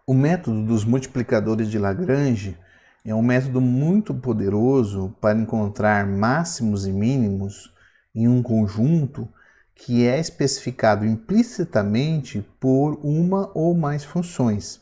O método dos multiplicadores de Lagrange é um método muito poderoso para encontrar máximos e mínimos em um conjunto que é especificado implicitamente por uma ou mais funções.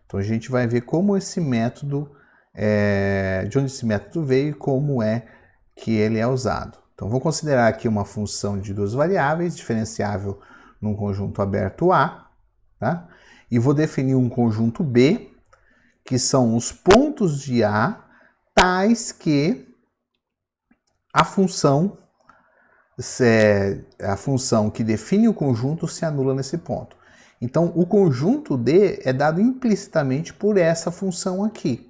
Então a gente vai ver como esse método, de onde esse método veio e como é que ele é usado. Então vou considerar aqui uma função de duas variáveis, diferenciável num conjunto aberto A, tá? E vou definir um conjunto B, que são os pontos de A, tais que a função que define o conjunto se anula nesse ponto. Então, o conjunto D é dado implicitamente por essa função aqui.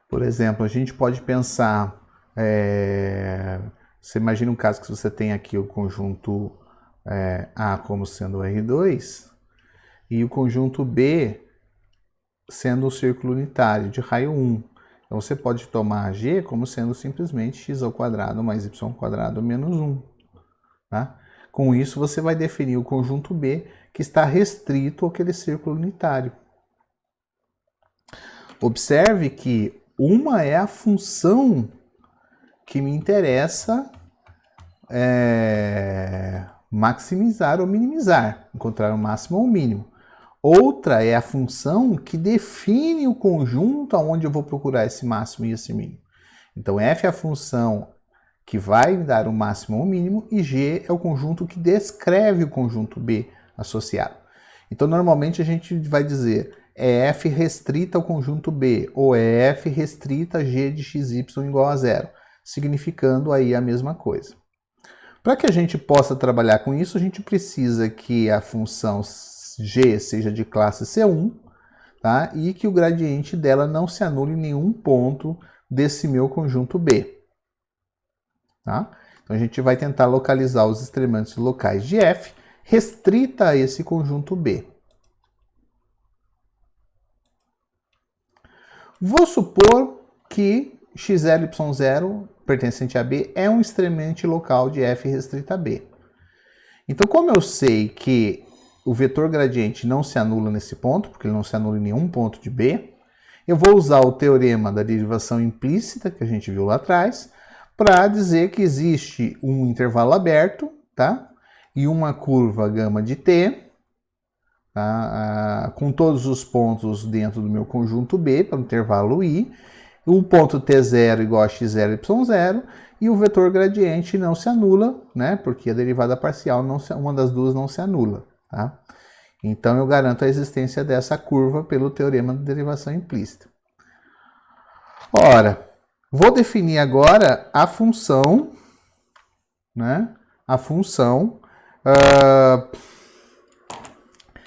Por exemplo, a gente pode pensar, você imagina um caso que você tem aqui o conjunto A como sendo o R2 e o conjunto B sendo o círculo unitário de raio 1. Então você pode tomar G como sendo simplesmente x ao quadrado mais y ao quadrado menos 1. Tá? Com isso você vai definir o conjunto B que está restrito àquele círculo unitário. Observe que uma é a função que me interessa maximizar ou minimizar, encontrar o máximo ou o mínimo. Outra é a função que define o conjunto onde eu vou procurar esse máximo e esse mínimo. Então, f é a função que vai me dar o máximo ou o mínimo e g é o conjunto que descreve o conjunto B associado. Então, normalmente a gente vai dizer é f restrita ao conjunto B ou é f restrita a g de xy igual a 0, significando aí a mesma coisa. Para que a gente possa trabalhar com isso, a gente precisa que a função g seja de classe C1, tá? E que o gradiente dela não se anule em nenhum ponto desse meu conjunto B. Tá? Então a gente vai tentar localizar os extremantes locais de f restrita a esse conjunto B. Vou supor que x0, y0 pertencente a B é um extremante local de f restrita a B. Então, como eu sei que o vetor gradiente não se anula nesse ponto, porque ele não se anula em nenhum ponto de B, eu vou usar o teorema da derivação implícita, que a gente viu lá atrás, para dizer que existe um intervalo aberto, tá? E uma curva gama de t, tá? Com todos os pontos dentro do meu conjunto B, para o intervalo I, o ponto t0 igual a x0, y0, e o vetor gradiente não se anula, né? Porque a derivada parcial, uma das duas não se anula. Tá? Então eu garanto a existência dessa curva pelo teorema de derivação implícita. Ora, vou definir agora a função, né? A função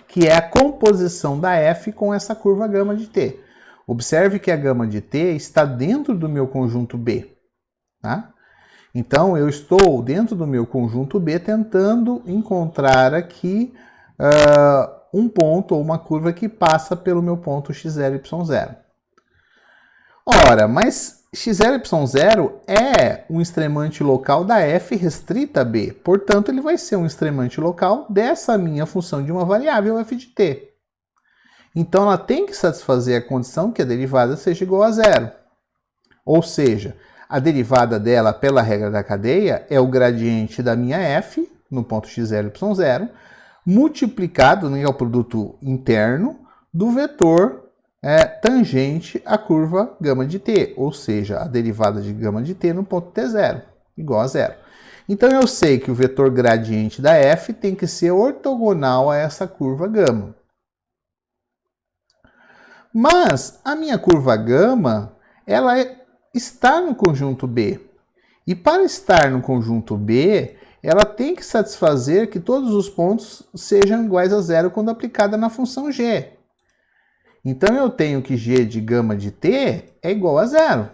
que é a composição da f com essa curva gama de t. Observe que a gama de t está dentro do meu conjunto B. Tá? Então eu estou dentro do meu conjunto B tentando encontrar aqui um ponto ou uma curva que passa pelo meu ponto x0, y0. Ora, mas x0, y0 é um extremante local da f restrita a B. Portanto, ele vai ser um extremante local dessa minha função de uma variável f de t. Então, ela tem que satisfazer a condição que a derivada seja igual a 0. Ou seja, a derivada dela pela regra da cadeia é o gradiente da minha f, no ponto x0, y0, multiplicado, né, é o produto interno, do vetor tangente à curva gama de t, ou seja, a derivada de gama de t no ponto t0, igual a 0. Então eu sei que o vetor gradiente da f tem que ser ortogonal a essa curva gama. Mas a minha curva gama, ela está no conjunto B. E para estar no conjunto B, ela tem que satisfazer que todos os pontos sejam iguais a 0 quando aplicada na função g. Então eu tenho que g de gama de t é igual a 0.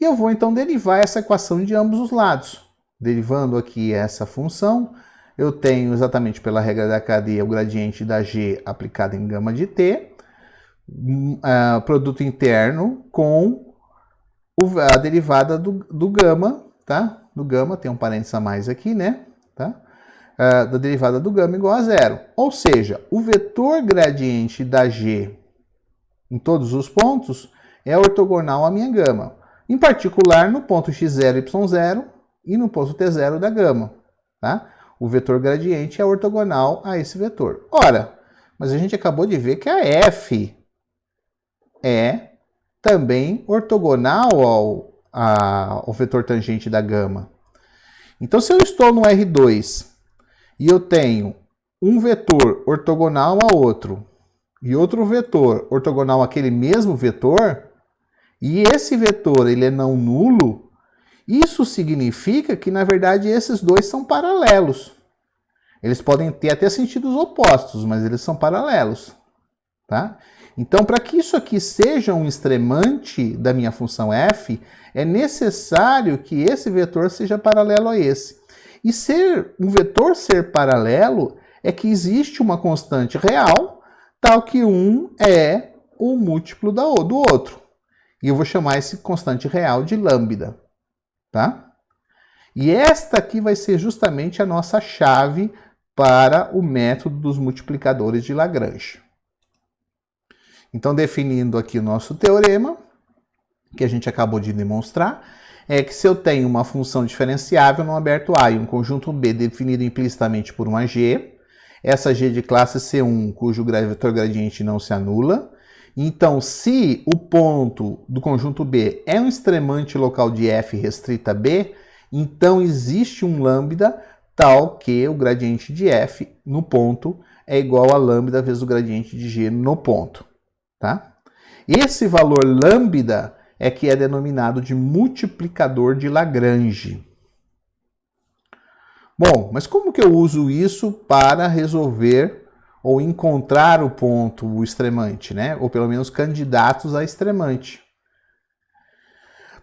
E eu vou então derivar essa equação de ambos os lados. Derivando aqui essa função, eu tenho exatamente pela regra da cadeia o gradiente da g aplicado em gama de t, produto interno com a derivada do gama, tá? Do gama, tem um parênteses a mais aqui, né? Tá? da derivada do gama igual a zero. Ou seja, o vetor gradiente da G em todos os pontos é ortogonal à minha gama. Em particular, no ponto x0, y0 e no ponto t0 da gama. Tá? O vetor gradiente é ortogonal a esse vetor. Ora, mas a gente acabou de ver que a f é também ortogonal ao vetor tangente da gama. Então, se eu estou no R2 e eu tenho um vetor ortogonal a outro e outro vetor ortogonal àquele mesmo vetor, e esse vetor ele é não nulo, isso significa que, na verdade, esses dois são paralelos. Eles podem ter até sentidos opostos, mas eles são paralelos. Tá? Então, para que isso aqui seja um extremante da minha função f, é necessário que esse vetor seja paralelo a esse. E um vetor ser paralelo é que existe uma constante real, tal que um é o múltiplo do outro. E eu vou chamar esse constante real de lambda. Tá? E esta aqui vai ser justamente a nossa chave para o método dos multiplicadores de Lagrange. Então, definindo aqui o nosso teorema, que a gente acabou de demonstrar, é que se eu tenho uma função diferenciável no aberto A e um conjunto B definido implicitamente por uma G, essa G de classe C1, cujo vetor gradiente não se anula, então, se o ponto do conjunto B é um extremante local de f restrita a B, então existe um lambda tal que o gradiente de f no ponto é igual a lambda vezes o gradiente de g no ponto. Tá? Esse valor lambda é que é denominado de multiplicador de Lagrange. Bom, mas como que eu uso isso para resolver ou encontrar o ponto, o extremante, né? Ou pelo menos candidatos a extremante?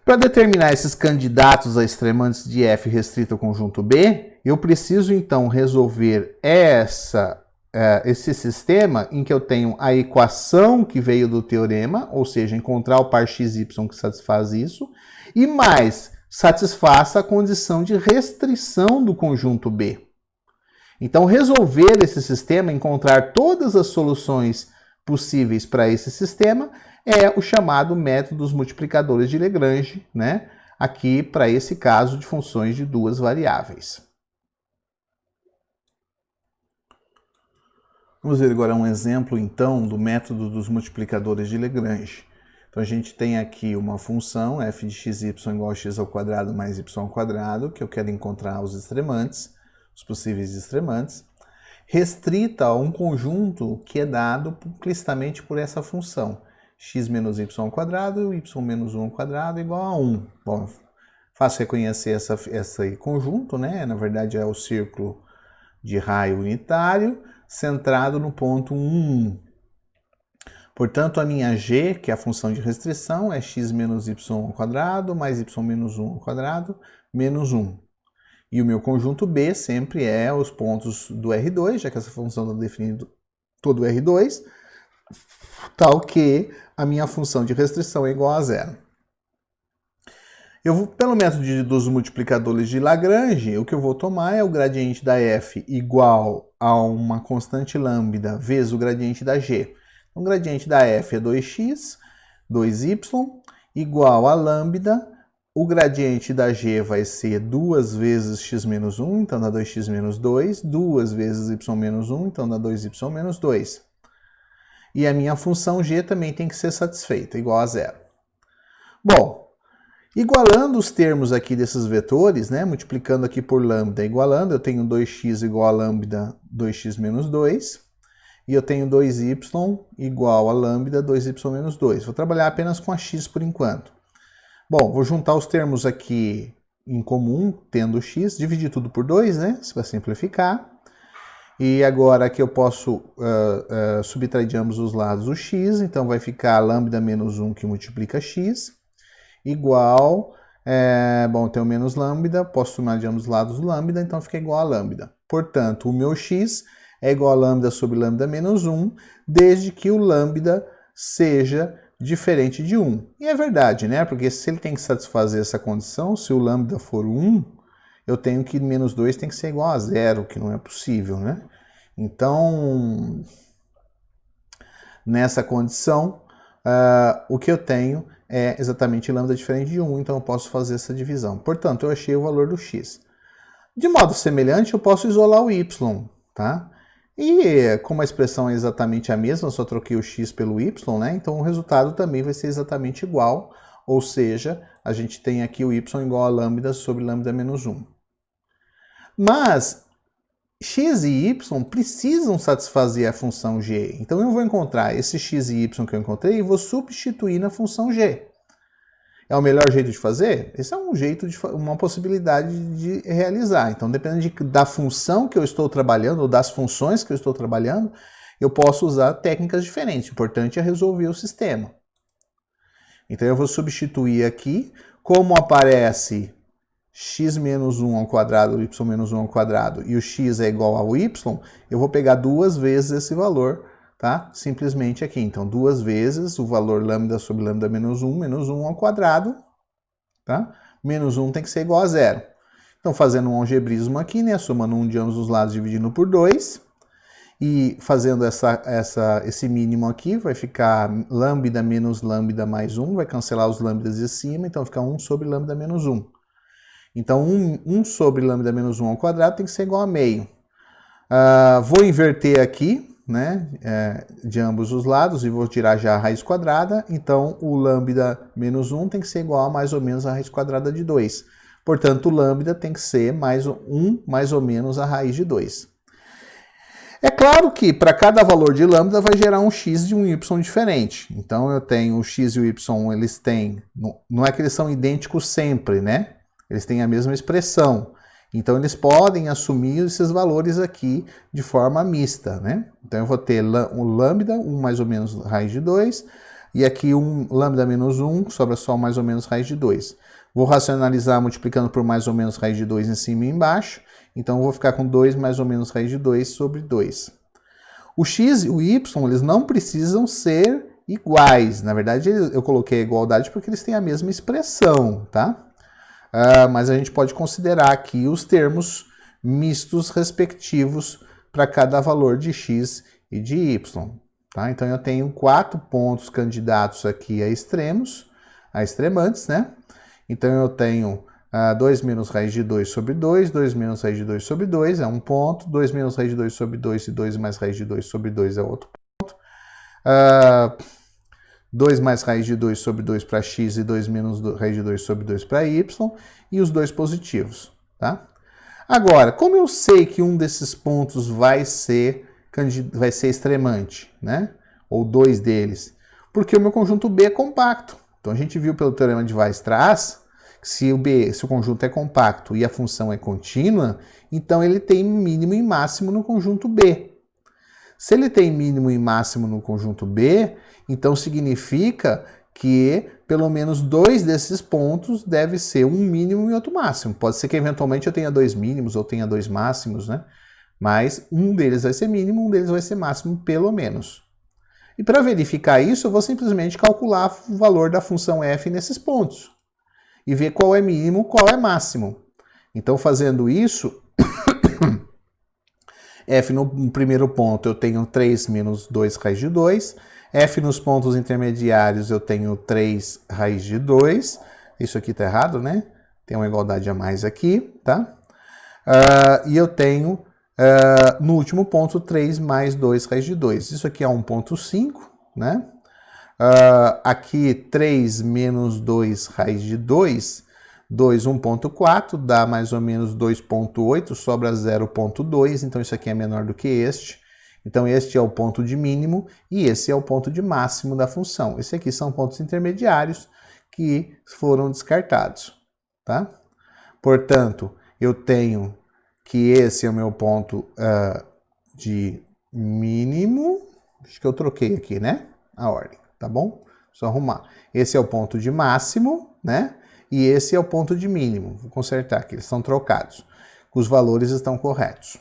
Para determinar esses candidatos a extremantes de f restrito ao conjunto B, eu preciso então resolver esse sistema em que eu tenho a equação que veio do teorema, ou seja, encontrar o par xy que satisfaz isso, e mais satisfaça a condição de restrição do conjunto B. Então, resolver esse sistema, encontrar todas as soluções possíveis para esse sistema, é o chamado método dos multiplicadores de Lagrange, né? Aqui, para esse caso de funções de duas variáveis. Vamos ver agora um exemplo, então, do método dos multiplicadores de Lagrange. Então, a gente tem aqui uma função, f de xy igual a x ao quadrado mais y ao quadrado, que eu quero encontrar os extremantes, os possíveis extremantes, restrita a um conjunto que é dado implicitamente por essa função, x menos y ao quadrado, y menos 1 ao quadrado igual a 1. Bom, fácil reconhecer esse conjunto, né? Na verdade, é o círculo de raio unitário, centrado no ponto 1. Portanto, a minha g, que é a função de restrição, é x menos y ao quadrado mais y menos 1 ao quadrado menos 1. E o meu conjunto B sempre é os pontos do R2, já que essa função está definindo todo o R2, tal que a minha função de restrição é igual a zero. Eu vou, pelo método dos multiplicadores de Lagrange, o que eu vou tomar é o gradiente da f igual a uma constante lambda vezes o gradiente da g. Então, o gradiente da f é 2x, 2y, igual a lambda. O gradiente da g vai ser 2 vezes x menos 1, então dá 2x menos 2, 2 vezes y menos 1, então dá 2y menos 2. E a minha função g também tem que ser satisfeita, igual a zero. Bom, igualando os termos aqui desses vetores, né, multiplicando aqui por lambda, igualando, eu tenho 2x igual a lambda 2x menos 2, e eu tenho 2y igual a lambda 2y menos 2. Vou trabalhar apenas com a x por enquanto. Bom, vou juntar os termos aqui em comum, tendo x, dividir tudo por 2, né? Isso vai simplificar. E agora aqui eu posso subtrair de ambos os lados o x, então vai ficar lambda menos 1 que multiplica x, igual, bom, tem o menos lambda, posso somar de ambos os lados o lambda, então fica igual a lambda. Portanto, o meu x é igual a lambda sobre lambda menos 1, desde que o lambda seja diferente de 1. E é verdade, né? Porque se ele tem que satisfazer essa condição, se o lambda for 1, eu tenho que menos 2 tem que ser igual a zero, que não é possível, né? Então, nessa condição, o que eu tenho é exatamente lambda diferente de 1, então eu posso fazer essa divisão. Portanto, eu achei o valor do x. De modo semelhante, eu posso isolar o y, tá? E como a expressão é exatamente a mesma, eu só troquei o x pelo y, né? Então o resultado também vai ser exatamente igual, ou seja, a gente tem aqui o y igual a lambda sobre lambda menos 1. Mas x e y precisam satisfazer a função g. Então eu vou encontrar esse x e y que eu encontrei e vou substituir na função g. É o melhor jeito de fazer? Esse é um jeito, uma possibilidade de realizar. Então, dependendo da função que eu estou trabalhando, ou das funções que eu estou trabalhando, eu posso usar técnicas diferentes. O importante é resolver o sistema. Então, eu vou substituir aqui, como aparece x menos 1 ao quadrado, y menos 1 ao quadrado, e o x é igual ao y, eu vou pegar duas vezes esse valor, tá? Simplesmente aqui. Então, duas vezes o valor lambda sobre lambda menos 1 ao quadrado, tá? Menos 1 tem que ser igual a zero. Então, fazendo um algebrismo aqui, né? Somando 1 de ambos os lados, dividindo por 2. E fazendo esse mínimo aqui, vai ficar lambda menos lambda mais 1, vai cancelar os lambdas de cima, então fica 1 sobre lambda menos 1. Então, 1 sobre lambda menos 1 ao quadrado tem que ser igual a meio. Vou inverter aqui, né, de ambos os lados, e vou tirar já a raiz quadrada. Então, o lambda menos 1 tem que ser igual a mais ou menos a raiz quadrada de 2. Portanto, o lambda tem que ser mais 1 mais ou menos a raiz de 2. É claro que para cada valor de lambda vai gerar um x e um y diferente. Então, eu tenho o x e o y, eles têm... Não é que eles são idênticos sempre, né? Eles têm a mesma expressão. Então, eles podem assumir esses valores aqui de forma mista, né? Então, eu vou ter um lambda, 1 mais ou menos raiz de 2, e aqui um lambda menos 1, sobra só mais ou menos raiz de 2. Vou racionalizar multiplicando por mais ou menos raiz de 2 em cima e embaixo, então eu vou ficar com 2 mais ou menos raiz de 2 sobre 2. O x e o y, eles não precisam ser iguais. Na verdade, eu coloquei a igualdade porque eles têm a mesma expressão, tá? Mas a gente pode considerar aqui os termos mistos respectivos para cada valor de x e de y. Tá? Então eu tenho 4 pontos candidatos aqui a extremantes, né? Então eu tenho 2 menos raiz de 2 sobre 2, 2 menos raiz de 2 sobre 2 é um ponto, 2 menos raiz de 2 sobre 2 e 2 mais raiz de 2 sobre 2 é outro ponto. 2 mais raiz de 2 sobre 2 para x e 2 menos raiz de 2 sobre 2 para y, e os dois positivos, tá? Agora, como eu sei que um desses pontos vai ser extremante, né? Ou dois deles? Porque o meu conjunto B é compacto. Então, a gente viu pelo teorema de Weierstrass, que se o conjunto é compacto e a função é contínua, então ele tem mínimo e máximo no conjunto B. Se ele tem mínimo e máximo no conjunto B, então significa que pelo menos dois desses pontos deve ser um mínimo e outro máximo. Pode ser que eventualmente eu tenha dois mínimos ou tenha dois máximos, né? Mas um deles vai ser mínimo, um deles vai ser máximo, pelo menos. E para verificar isso, eu vou simplesmente calcular o valor da função f nesses pontos e ver qual é mínimo, qual é máximo. Então, fazendo isso, f no primeiro ponto eu tenho 3 menos 2 raiz de 2. F nos pontos intermediários eu tenho 3 raiz de 2. Isso aqui está errado, né? Tem uma igualdade a mais aqui, tá? E eu tenho, no último ponto, 3 mais 2 raiz de 2. Isso aqui é 1,5, né? Aqui 3 menos 2 raiz de 2, 1,4, dá mais ou menos 2,8, sobra 0,2, então isso aqui é menor do que este. Então este é o ponto de mínimo e esse é o ponto de máximo da função. Esse aqui são pontos intermediários que foram descartados, tá? Portanto, eu tenho que esse é o meu ponto de mínimo. Acho que eu troquei aqui, né? A ordem, tá bom? Só arrumar. Esse é o ponto de máximo, né? E esse é o ponto de mínimo. Vou consertar aqui, eles estão trocados. Os valores estão corretos.